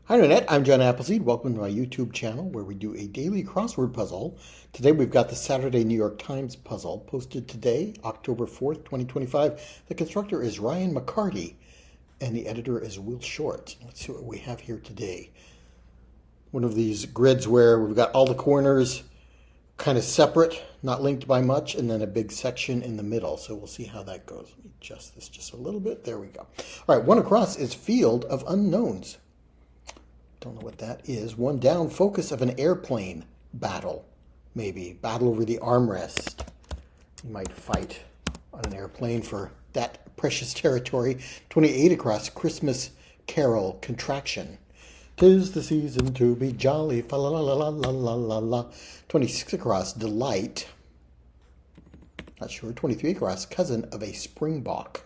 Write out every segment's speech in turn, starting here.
Hi Internet, I'm John Appleseed. Welcome to my YouTube channel where we do a daily crossword puzzle. Today we've got the Saturday New York Times puzzle posted today, October 4th, 2025. The constructor is Ryan McCarty and the editor is Will Short. Let's see what we have here today. One of these grids where we've got all the corners kind of separate, not linked by much, and then a big section in the middle. So we'll see how that goes. Let me adjust this just a little bit. There we go. All right, one across is Field of Unknowns. Don't know what that is. One down, focus of an airplane battle. Maybe battle over the armrest. You might fight on an airplane for that precious territory. 28 across, Christmas Carol contraction. 'Tis the season to be jolly, fa la la la la la la la. 26 across, delight. Not sure. 23 across, cousin of a springbok.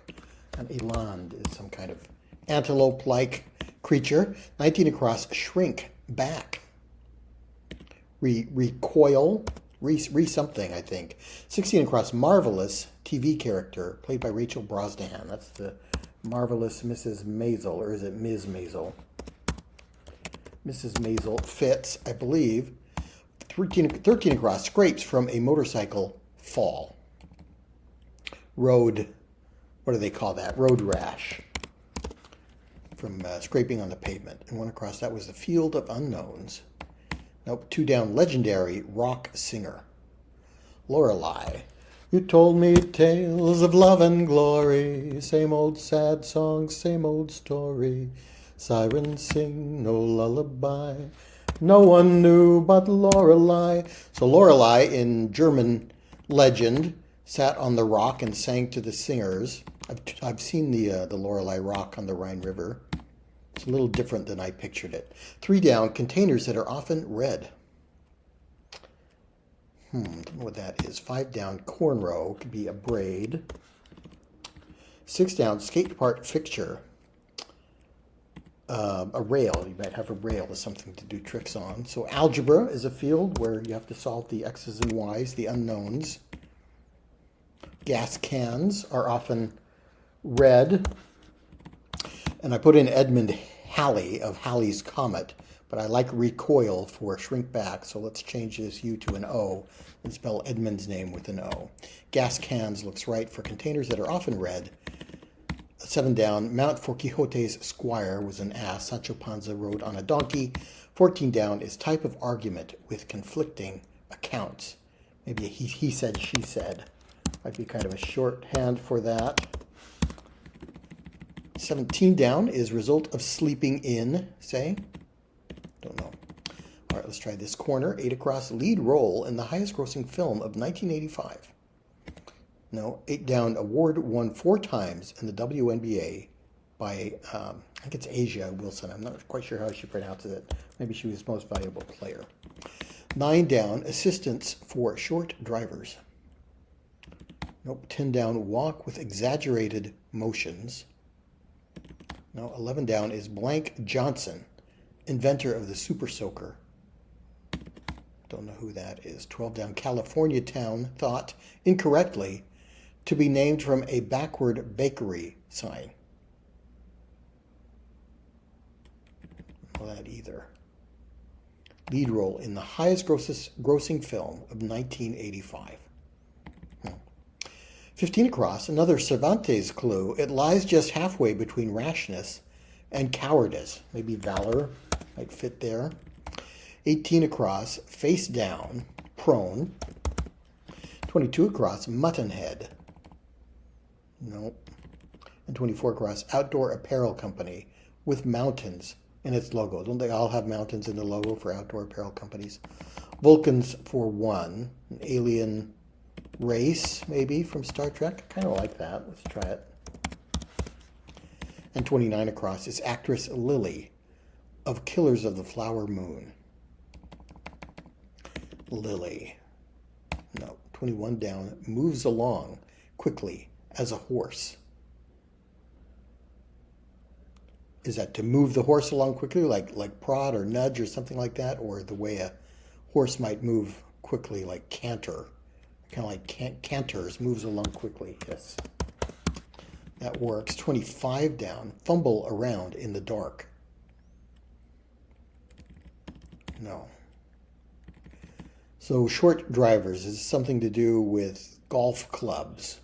An eland is some kind of antelope-like creature. 19 across, shrink back. Recoil, something, I think. 16 across, marvelous TV character played by Rachel Brosnahan. That's the marvelous Mrs. Maisel, or is it Ms. Maisel? Mrs. Maisel fits, I believe. 13 across, scrapes from a motorcycle fall. Road, what do they call that? Road rash from scraping on the pavement. And one across, that was the Field of Unknowns. Nope, two down, legendary rock singer. Lorelei. You told me tales of love and glory, same old sad song, same old story. Sirens sing no lullaby, no one knew but Lorelei. So Lorelei, in German legend, sat on the rock and sang to the singers. I've seen the Lorelei Rock on the Rhine River. It's a little different than I pictured it. 3 down, containers that are often red. Don't know what that is. 5 down, cornrow. Could be a braid. 6 down, skate park fixture. A rail. You might have a rail as something to do tricks on. So algebra is a field where you have to solve the x's and y's, the unknowns. Gas cans are often red. And I put in Edmund Halley of Halley's Comet, but I like recoil for shrink back, so let's change this U to an O and spell Edmund's name with an O. Gas cans looks right for containers that are often red. 7 down, mount for Quixote's squire was an ass. Sancho Panza rode on a donkey. 14 down is type of argument with conflicting accounts. Maybe a he said, she said. Might be kind of a shorthand for that. 17 down is result of sleeping in, say. Don't know. All right, let's try this corner. 8 across, lead role in the highest grossing film of 1985. No, 8 down, award won 4 times in the WNBA by, I think it's Asia Wilson. I'm not quite sure how she pronounces it. Maybe she was most valuable player. 9 down, assistance for short drivers. Nope, 10 down, walk with exaggerated motions. No, 11 down is Blank Johnson, inventor of the Super Soaker. Don't know who that is. 12 down, California town thought incorrectly to be named from a backward bakery sign. Don't know that either. Lead role in the highest grossing film of 1985. 15 across, another Cervantes clue. It lies just halfway between rashness and cowardice. Maybe valor might fit there. 18 across, face down, prone. 22 across, mutton head. Nope. And 24 across, outdoor apparel company with mountains in its logo. Don't they all have mountains in the logo for outdoor apparel companies? Vulcans for one, an alien race, maybe, from Star Trek. Kind of like that. Let's try it. And 29 across is actress Lily of Killers of the Flower Moon. Lily. No. 21 down, moves along quickly as a horse. Is that to move the horse along quickly, like prod or nudge or something like that? Or the way a horse might move quickly, like canter? Kind of like canters, moves along quickly. Yes, that works. 25 down, fumble around in the dark. No. So short drivers, is it something to do with golf clubs?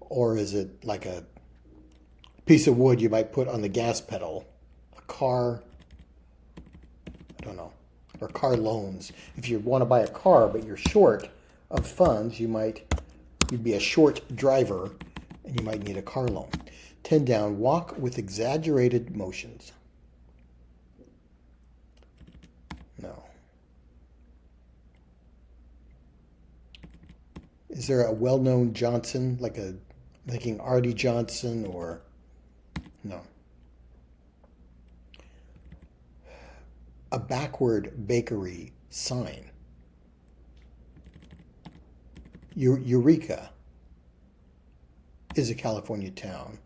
Or is it like a piece of wood you might put on the gas pedal? A car? I don't know. Or car loans. If you want to buy a car but you're short of funds, you'd be a short driver and you might need a car loan. 10 down, walk with exaggerated motions. No. Is there a well-known Johnson, like I'm thinking Artie Johnson, or no? A backward bakery sign. Eureka is a California town.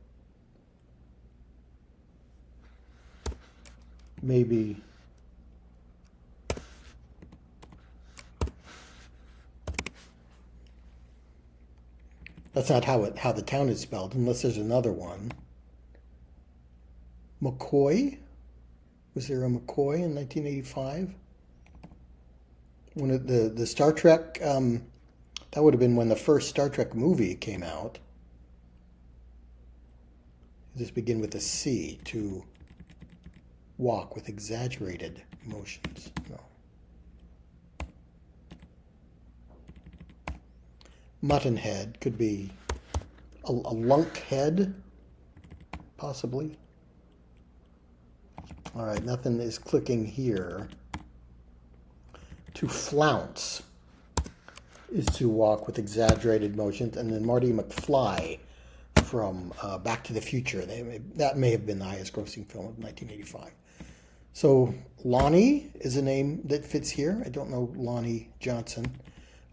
Maybe that's not how the town is spelled, unless there's another one. McCoy? Was there a McCoy in 1985? When the Star Trek, that would have been when the first Star Trek movie came out. Does this begin with a C? To walk with exaggerated motions. No. Mutton head could be a lunked head, possibly. All right, nothing is clicking here. To flounce is to walk with exaggerated motions. And then Marty McFly from Back to the Future. That may have been the highest grossing film of 1985. So Lonnie is a name that fits here. I don't know Lonnie Johnson.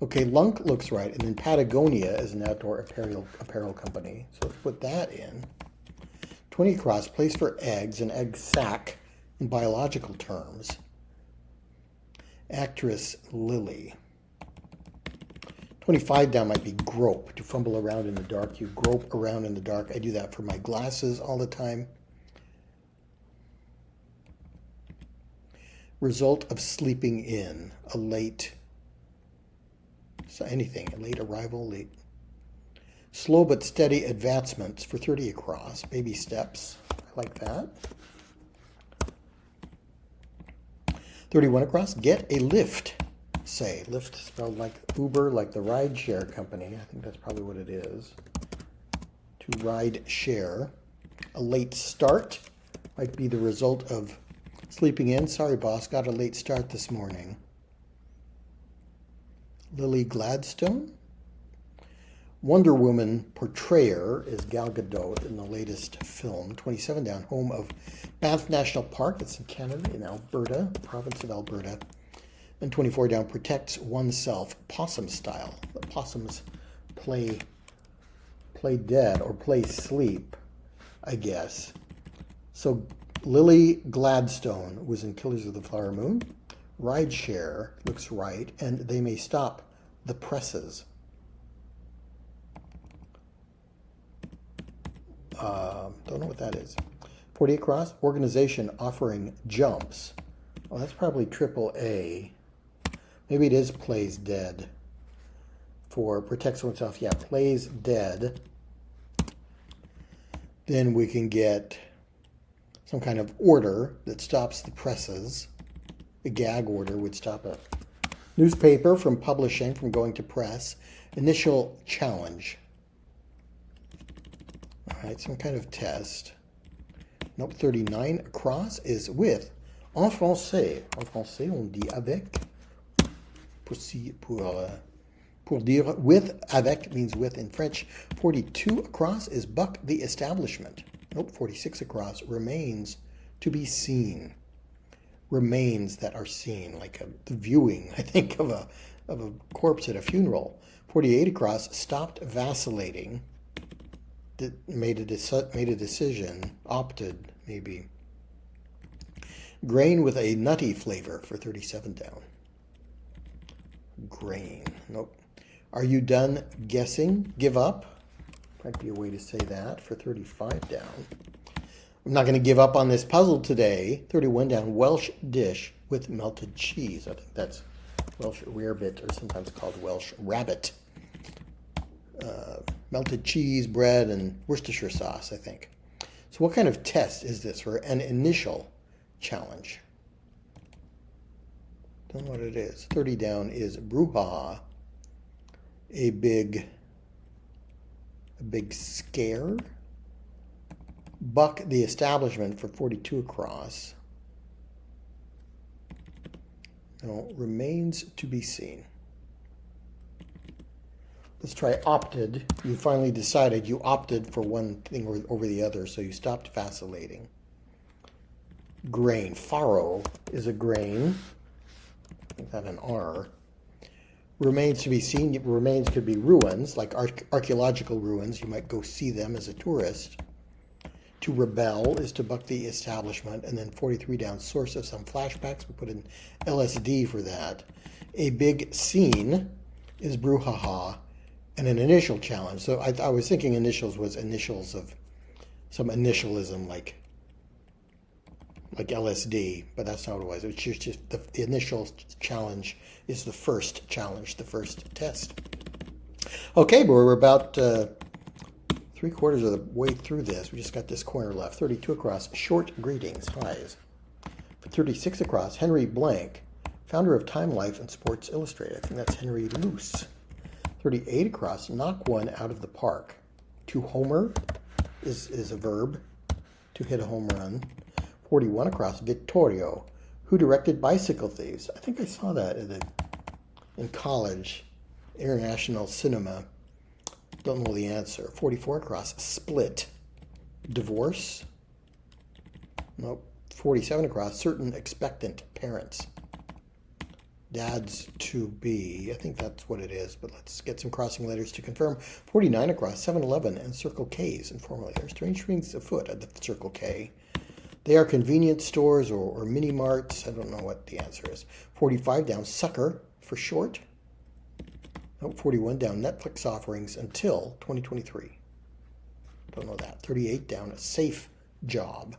Okay, Lunk looks right. And then Patagonia is an outdoor apparel company. So let's put that in. 20 across, place for eggs, an egg sack in biological terms. Actress Lily. 25 down might be grope, to fumble around in the dark. You grope around in the dark. I do that for my glasses all the time. Result of sleeping in, a late, so anything, a late arrival, late. Slow but steady advancements for 30 across, baby steps, I like that. 31 across, get a lift, say. Lift spelled like Uber, like the ride share company. I think that's probably what it is. To ride share. A late start might be the result of sleeping in. Sorry, boss, got a late start this morning. Lily Gladstone. Wonder Woman portrayer is Gal Gadot in the latest film. 27 down, home of Banff National Park. It's in Canada, in Alberta, province of Alberta. And 24 down, protects oneself, possum style. The possums play dead or play sleep, I guess. So Lily Gladstone was in Killers of the Flower Moon. Rideshare looks right, and they may stop the presses. Don't know what that is. 40 across, organization offering jumps. Oh, that's probably AAA. Maybe it is plays dead. For protects oneself, yeah, plays dead. Then we can get some kind of order that stops the presses. A gag order would stop a newspaper from publishing, from going to press. Initial challenge. All right, some kind of test. Nope, 39 across is with. En français. En français, on dit avec. Pour dire with, avec means with in French. 42 across is buck the establishment. Nope, 46 across, remains to be seen. Remains that are seen, like the viewing, I think, of a corpse at a funeral. 48 across, stopped vacillating. Made a decision, opted, maybe. Grain with a nutty flavor for 37 down. Grain, nope. Are you done guessing? Give up. Might be a way to say that for 35 down. I'm not going to give up on this puzzle today. 31 down, Welsh dish with melted cheese. I think that's Welsh rarebit, or sometimes called Welsh rabbit. Melted cheese, bread, and Worcestershire sauce, I think. So what kind of test is this for an initial challenge? Don't know what it is. 30 down is brouhaha. A big scare. Buck the establishment for 42 across. No, remains to be seen. Let's try opted. You finally decided you opted for one thing over the other, so you stopped vacillating. Grain. Farro is a grain. Make that an R. Remains to be seen. Remains could be ruins, like archaeological ruins. You might go see them as a tourist. To rebel is to buck the establishment. And then 43 down, source of some flashbacks. We put in LSD for that. A big scene is brouhaha. And an initial challenge. So I was thinking initials was initials of some initialism like LSD, but that's not what it was. It was just the initial challenge is the first challenge, the first test. Okay, but we're about 3/4 of the way through this. We just got this corner left. 32 across, short greetings, highs. For 36 across, Henry Blank, founder of Time Life and Sports Illustrated. I think that's Henry Luce. 38 across, knock one out of the park. To homer is a verb, to hit a home run. 41 across, Vittorio, who directed Bicycle Thieves. I think I saw that in college, international cinema. Don't know the answer. 44 across, Split, divorce. Nope. 47 across, certain expectant parents. Dads to be. I think that's what it is, but let's get some crossing letters to confirm. 49 across, 7-Eleven and Circle K's informally. There are strange things afoot at the Circle K. They are convenience stores or mini marts. I don't know what the answer is. 45 down, Sucker for short. Nope, 41 down, Netflix offerings until 2023. Don't know that. 38 down, a safe job.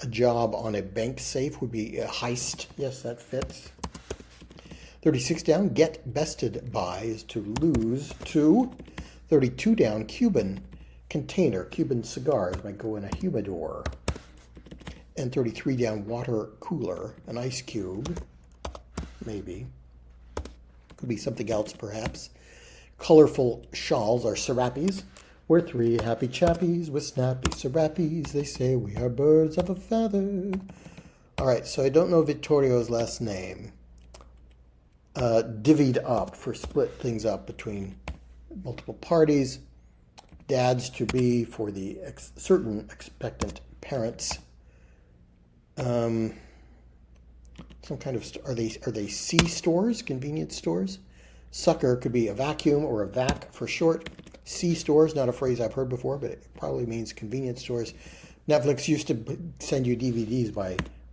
A job on a bank safe would be a heist. Yes, that fits. 36 down, get bested by is to lose to. 32 down, Cuban container. Cuban cigars might go in a humidor. And 33 down, water cooler, an ice cube. Maybe. Could be something else, perhaps. Colorful shawls are serapes. We're three happy chappies with snappy serapes. They say we are birds of a feather. All right, so I don't know Vittorio's last name. Divvied up, for split things up between multiple parties. Dads to be for the certain expectant parents. Some kind of, are they C stores, convenience stores? Sucker could be a vacuum or a vac for short. C stores, not a phrase I've heard before, but it probably means convenience stores. Netflix used to send you DVDs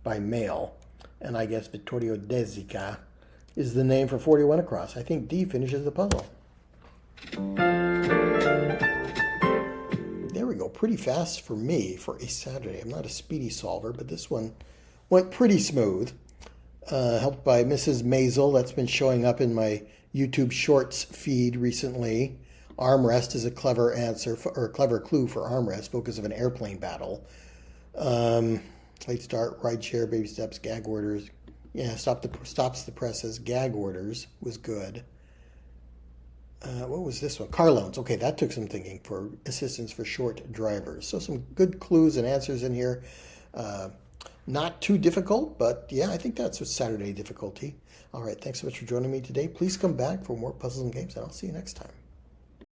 by mail, and I guess Vittorio Desica is the name for 41 across. I think D finishes the puzzle. There we go. Pretty fast for me for a Saturday. I'm not a speedy solver, but this one went pretty smooth. Helped by Mrs. Maisel. That's been showing up in my YouTube Shorts feed recently. Armrest is a clever answer, or a clever clue for armrest. Focus of an airplane battle. Late start, ride share, baby steps, gag orders. Yeah, stops the presses. Gag orders was good. What was this one? Car loans. Okay, that took some thinking for assistance for short drivers. So some good clues and answers in here. Not too difficult, but yeah, I think that's a Saturday difficulty. All right, thanks so much for joining me today. Please come back for more puzzles and games, and I'll see you next time.